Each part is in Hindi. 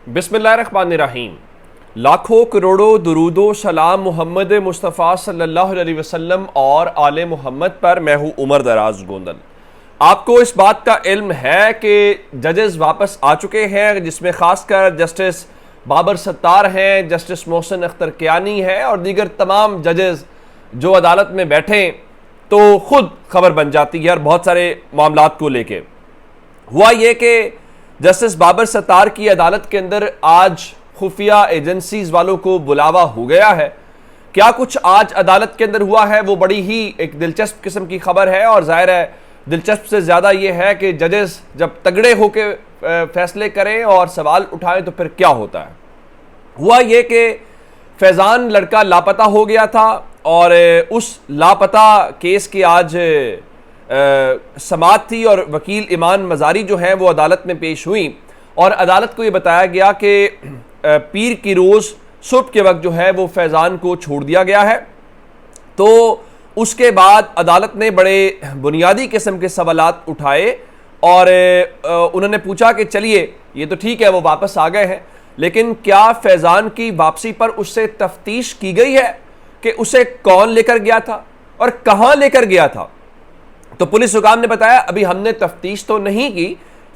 बिस्मिल्लाहिर्रहमानिर्रहीम। लाखों करोड़ों दुरूदो सलाम मोहम्मद मुस्तफ़ा सल्लल्लाहु अलैहि वसल्लम और आले मोहम्मद पर। मैं हूँ उमर दराज गोंदल। आपको इस बात का इल्म है कि जजेस वापस आ चुके हैं, जिसमें खासकर जस्टिस बाबर सत्तार हैं, जस्टिस मोहसिन अख्तर कियानी है और दीगर तमाम जजेस जो अदालत में बैठे तो खुद खबर बन जाती है। और बहुत सारे मामलात को लेके हुआ ये कि जस्टिस बाबर सत्तार की अदालत के अंदर आज खुफिया एजेंसीज वालों को बुलावा हो गया है। क्या कुछ आज अदालत के अंदर हुआ है वो बड़ी ही एक दिलचस्प किस्म की खबर है। और जाहिर है दिलचस्प से ज़्यादा ये है कि जजेस जब तगड़े होके फैसले करें और सवाल उठाएं तो फिर क्या होता है। हुआ ये कि फैज़ान लड़का लापता हो गया था और उस लापता केस की आज समाअत थी और वकील ईमान मजारी जो है वो अदालत में पेश हुई और अदालत को ये बताया गया कि पीर की रोज़ सुबह के वक्त जो है वो फैज़ान को छोड़ दिया गया है। तो उसके बाद अदालत ने बड़े बुनियादी किस्म के सवालात उठाए और उन्होंने पूछा कि चलिए ये तो ठीक है वो वापस आ गए हैं, लेकिन क्या फैज़ान की वापसी पर उससे तफ्तीश की गई है कि उसे कौन लेकर गया था और कहाँ लेकर गया था। तो पुलिस हुकाम ने बताया अभी हमने तफ्तीश तो नहीं की,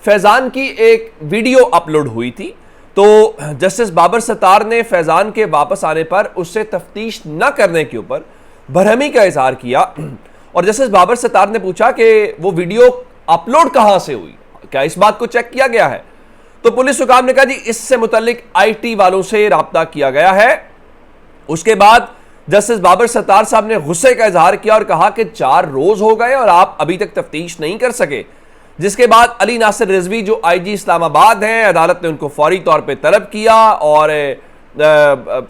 फैज़ान की एक वीडियो अपलोड हुई थी तो जस्टिस बाबर सत्तार ने फैज़ान के वापस आने पर उससे तफ्तीश न करने के ऊपर बरहमी का इजहार किया और जस्टिस बाबर सत्तार ने पूछा कि वो वीडियो अपलोड कहाँ से हुई, क्या इस बात को चेक किया गया है। तो पुलिस हुकाम ने कहा जी इससे मुतल्लिक IT वालों से राब्ता किया गया है। उसके बाद जस्टिस बाबर सत्तार साहब ने गुस्से का इजहार किया और कहा कि 4 रोज हो गए और आप अभी तक तफ्तीश नहीं कर सके। जिसके बाद अली नासिर रिजवी जो IG इस्लामाबाद हैं, अदालत ने उनको फौरी तौर पे तलब किया और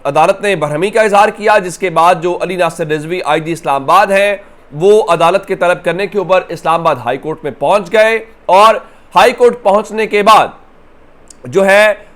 अदालत ने बरहमी का इजहार किया। जिसके बाद जो अली नासिर रिजवी IG इस्लामाबाद हैं वो अदालत के तलब करने के ऊपर इस्लामाबाद हाई कोर्ट में पहुंच गए और हाई कोर्ट पहुंचने के बाद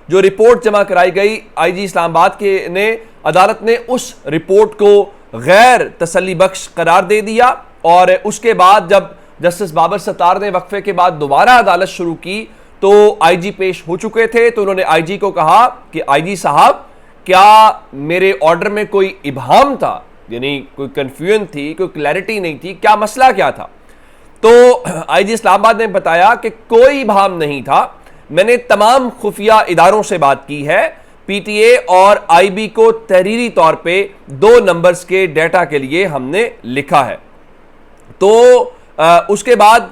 जो रिपोर्ट जमा कराई गई IG इस्लामाबाद के ने अदालत ने उस रिपोर्ट को गैर तसल्ली बख्श करार दे दिया। और उसके बाद जब जस्टिस बाबर सत्तार ने वक्फे के बाद दोबारा अदालत शुरू की तो IG पेश हो चुके थे। तो उन्होंने IG को कहा कि IG साहब क्या मेरे ऑर्डर में कोई इबहाम था, यानी कोई कंफ्यूजन थी, कोई क्लैरिटी नहीं थी, क्या मसला क्या था। तो IG इस्लामाबाद ने बताया कि कोई इबहाम नहीं था, मैंने तमाम खुफिया इदारों से बात की है, PTA और IB को तहरीरी तौर पे 2 नंबर्स के डेटा के लिए हमने लिखा है। तो उसके बाद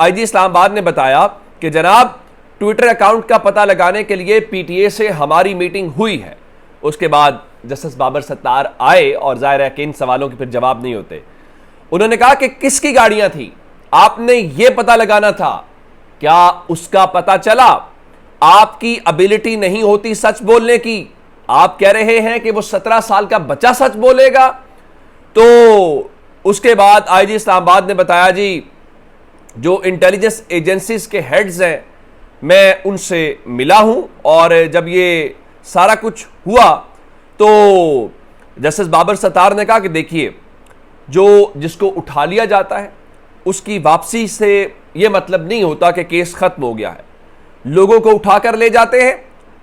IG इस्लामाबाद ने बताया कि जनाब ट्विटर अकाउंट का पता लगाने के लिए PTA से हमारी मीटिंग हुई है। उसके बाद जस्टिस बाबर सत्तार आए और जाहिर है कि इन सवालों के फिर जवाब नहीं होते। उन्होंने कहा कि किसकी गाड़ियां थी, आपने यह पता लगाना था, क्या उसका पता चला। आपकी एबिलिटी नहीं होती सच बोलने की, आप कह रहे हैं कि वो 17 साल का बच्चा सच बोलेगा। तो उसके बाद IG इस्लामाबाद ने बताया जी जो इंटेलिजेंस एजेंसीज के हेड्स हैं मैं उनसे मिला हूं और जब ये सारा कुछ हुआ तो जस्टिस बाबर सत्तार ने कहा कि देखिए जिसको उठा लिया जाता है उसकी वापसी से यह मतलब नहीं होता कि केस खत्म हो गया है। लोगों को उठाकर ले जाते हैं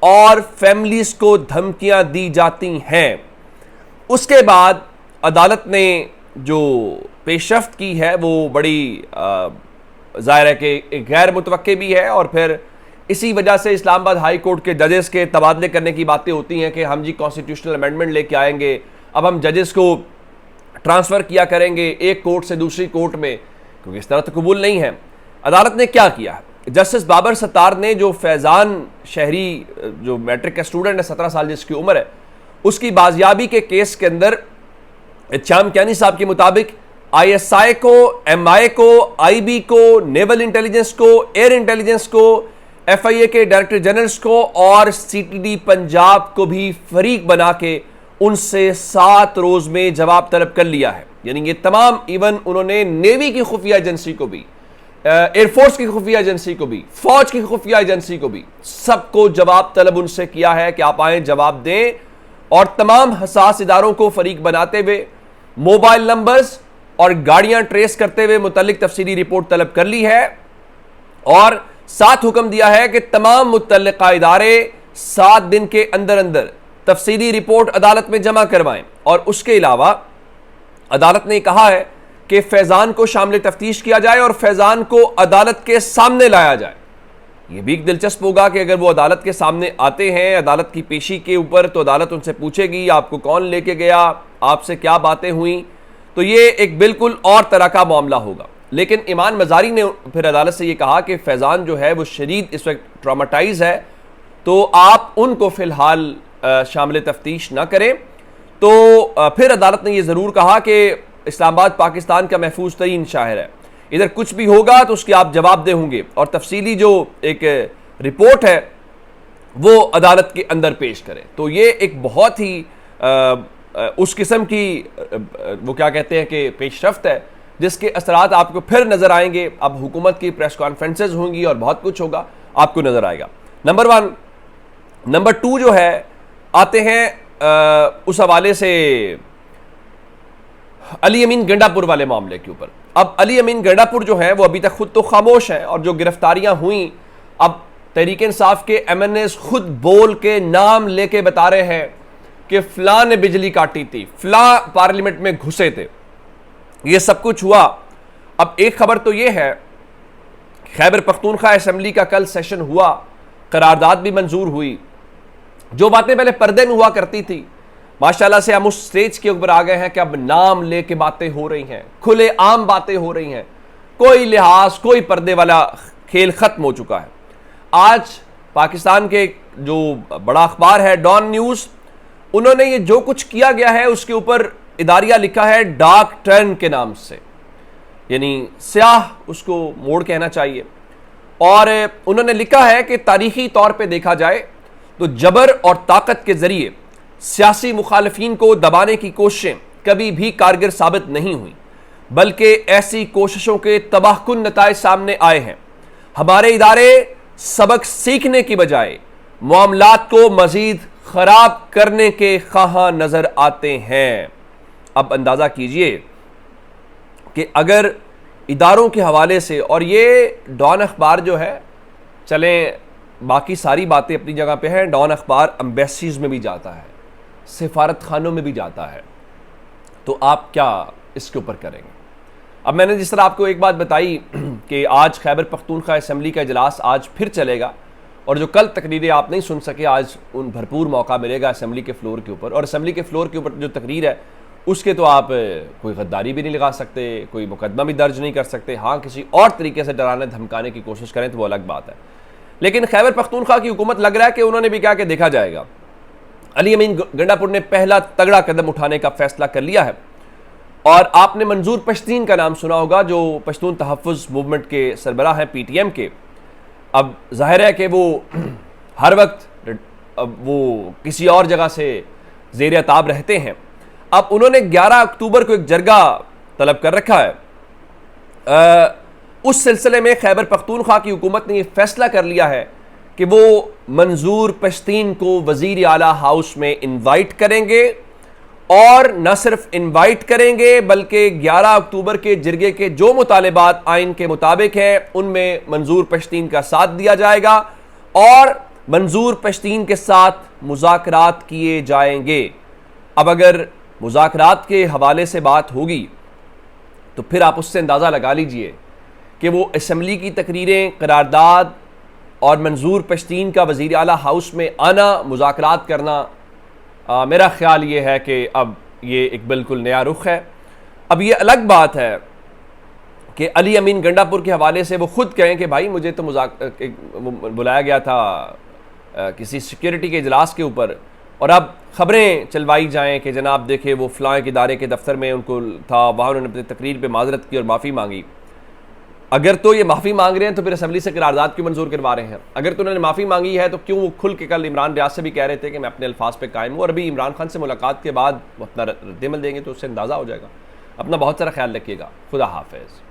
और फैमिलीज को धमकियां दी जाती हैं। उसके बाद अदालत ने जो पेशरफ्त की है वो बड़ी जाहिर है कि गैर मुतवक्के भी है और फिर इसी वजह से इस्लामाबाद हाई कोर्ट के जजेस के तबादले करने की बातें होती हैं कि हम जी कॉन्स्टिट्यूशनल अमेंडमेंट लेके आएंगे, अब हम जजेस को ट्रांसफ़र किया करेंगे एक कोर्ट से दूसरी कोर्ट में, क्योंकि इस तरह तो कबूल नहीं है। अदालत ने क्या किया, जस्टिस बाबर सत्तार ने जो फैज़ान शहरी जो मैट्रिक का स्टूडेंट है 17 साल जिसकी उम्र है, उसकी बाजियाबी के केस के अंदर शाम कियानी साहब के मुताबिक ISI को, MI को, IB को, नेवल इंटेलिजेंस को, एयर इंटेलिजेंस को, FIA के डायरेक्टर जनरल्स को और CTD पंजाब को भी फरीक बना के उनसे 7 रोज में जवाब तलब कर लिया है। यानी ये तमाम, इवन उन्होंने नेवी की खुफिया एजेंसी को भी, एयरफोर्स की खुफिया एजेंसी को भी, फौज की खुफिया एजेंसी को भी, सबको जवाब तलब उनसे किया है कि आप आए जवाब दें। और तमाम हसास इदारों को फरीक बनाते हुए मोबाइल नंबर्स और गाड़ियां ट्रेस करते हुए मुतल्लिक तफसीली रिपोर्ट तलब कर ली है और साथ हुक्म दिया है कि तमाम मुतल्लिका इदारे 7 दिन के अंदर अंदर तफसीली रिपोर्ट अदालत में जमा करवाएं। और उसके अलावा अदालत ने कहा है कि फैज़ान को शामिल तफ्तीश किया जाए और फैज़ान को अदालत के सामने लाया जाए। यह भी एक दिलचस्प होगा कि अगर वो अदालत के सामने आते हैं, अदालत की पेशी के ऊपर, तो अदालत उनसे पूछेगी आपको कौन लेके गया, आपसे क्या बातें हुई। तो ये एक बिल्कुल और तरह का मामला होगा। लेकिन ईमान मज़ारी ने फिर अदालत से ये कहा कि फैज़ान जो है वो शदीद इस वक्त ट्रामाटाइज है, तो आप उनको फ़िलहाल शामिल तफ्तीश ना करें। तो फिर अदालत ने यह ज़रूर कहा कि इस्लामाबाद पाकिस्तान का महफूज तरीन शहर है, इधर कुछ भी होगा तो उसके आप जवाबदेह होंगे, और तफसीली जो एक रिपोर्ट है वो अदालत के अंदर पेश करें। तो ये एक बहुत ही उस किस्म की वो क्या कहते हैं कि पेशरफ्त है जिसके असरात आपको फिर नज़र आएंगे। अब हुकूमत की प्रेस कॉन्फ्रेंसेज होंगी और बहुत कुछ होगा, आपको नज़र आएगा। नंबर 1। नंबर 2 जो है, आते हैं उस हवाले से अली अमीन गंडापुर वाले मामले के ऊपर। अब अली अमीन गंडापुर जो है वो अभी तक खुद तो खामोश है, और जो गिरफ्तारियां हुई, अब तहरीक इंसाफ के MNAs खुद बोल के नाम लेके बता रहे हैं कि फलां ने बिजली काटी थी, फलां पार्लियामेंट में घुसे थे, ये सब कुछ हुआ। अब एक खबर तो ये है, खैबर पख्तूनख्वा असेंबली का कल सेशन हुआ, करारदाद भी मंजूर हुई। जो बातें पहले पर्दे में हुआ करती थी, माशाल्लाह से हम उस स्टेज के ऊपर आ गए हैं कि अब नाम लेके बातें हो रही हैं, खुले आम बातें हो रही हैं, कोई लिहाज, कोई पर्दे वाला खेल खत्म हो चुका है। आज पाकिस्तान के जो बड़ा अखबार है डॉन न्यूज़, उन्होंने ये जो कुछ किया गया है उसके ऊपर इदारिया लिखा है डार्क टर्न के नाम से, यानी स्याह उसको मोड़ कहना चाहिए। और उन्होंने लिखा है कि तारीखी तौर पे देखा जाए तो जबर और ताकत के जरिए सियासी मुखालिफिन को दबाने की कोशिशें कभी भी कारगर साबित नहीं हुई, बल्कि ऐसी कोशिशों के तबाहकुन नताइज सामने आए हैं। हमारे इदारे सबक सीखने की बजाय मामलात को मजीद खराब करने के ख्वाहां नजर आते हैं। अब अंदाजा कीजिए कि अगर इदारों के हवाले से, और ये डॉन अखबार जो है, चलें बाकी सारी बातें अपनी जगह पे हैं, डॉन अखबार एम्बेसीज में भी जाता है, सिफारत खानों में भी जाता है, तो आप क्या इसके ऊपर करेंगे? अब मैंने जिस तरह आपको एक बात बताई कि आज खैबर पख्तूनख्वा असेंबली का इजलास आज फिर चलेगा, और जो कल तकरीरें आप नहीं सुन सके, आज उन भरपूर मौका मिलेगा असेंबली के फ्लोर के ऊपर। और असेंबली के फ्लोर के ऊपर जो तकरीर है उसके तो आप कोई गद्दारी भी नहीं लगा सकते, कोई मुकदमा भी दर्ज नहीं कर सकते। हाँ, किसी और तरीके से डराने धमकाने की कोशिश करें तो वो अलग बात है। लेकिन खैबर पख्तूनख्वा की हुकूमत लग रहा है कि उन्होंने भी क्या कि देखा जाएगा। अली अमीन गंडापुर ने पहला तगड़ा कदम उठाने का फैसला कर लिया है, और आपने मंजूर पश्तीन का नाम सुना होगा, जो पश्तून तहफ़्फ़ुज़ मूवमेंट के सरबराह हैं PTM के। अब जाहिर है कि वो हर वक्त वो किसी और जगह से ज़ेर अताब रहते हैं। अब उन्होंने 11 अक्टूबर को एक जरगा तलब कर रखा है। उस सिलसिले में खैबर पख्तूनख्वा की हुकूमत ने यह फैसला कर लिया है कि वो मंजूर पश्तीन को वज़ीर आला हाउस में इनवाइट करेंगे, और न सिर्फ इनवाइट करेंगे बल्कि 11 अक्टूबर के जरगे के जो मुतालिबात आइन के मुताबिक हैं उनमें मंजूर पश्तीन का साथ दिया जाएगा, और मंजूर पश्तीन के साथ मुज़ाकरात किए जाएंगे। अब अगर मुज़ाकरात के हवाले से बात होगी तो फिर आप उससे अंदाज़ा लगा लीजिए कि वो असेंबली की तकरीरें, करारदाद और मंजूर पश्तीन का वज़ीर आला हाउस में आना, मुज़ाकरात करना, मेरा ख्याल ये है कि अब ये एक बिल्कुल नया रुख है। अब ये अलग बात है कि अली अमीन गंडापुर के हवाले से वो खुद कहें कि भाई मुझे तो बुलाया गया था किसी सिक्योरिटी के इजलास के ऊपर, और अब ख़बरें चलवाई जाएं कि जनाब देखे वो फ़लाँ के इदारे के दफ्तर में उनको था, वहाँ उन्होंने अपनी तकरीर पे माजरत की और माफ़ी मांगी। अगर तो ये माफ़ी मांग रहे हैं तो फिर असेंबली से करारदाद क्यों मंजूर करवा रहे हैं? अगर तो उन्होंने माफ़ी मांगी है तो क्यों वो खुल के कल इमरान रियाज से भी कह रहे थे कि मैं अपने अल्फाज पे कायम हूँ, और अभी इमरान खान से मुलाकात के बाद वो अपना रद्दमल देंगे तो उससे अंदाज़ा हो जाएगा। अपना बहुत सारा ख्याल रखिएगा। खुदा हाफिज़।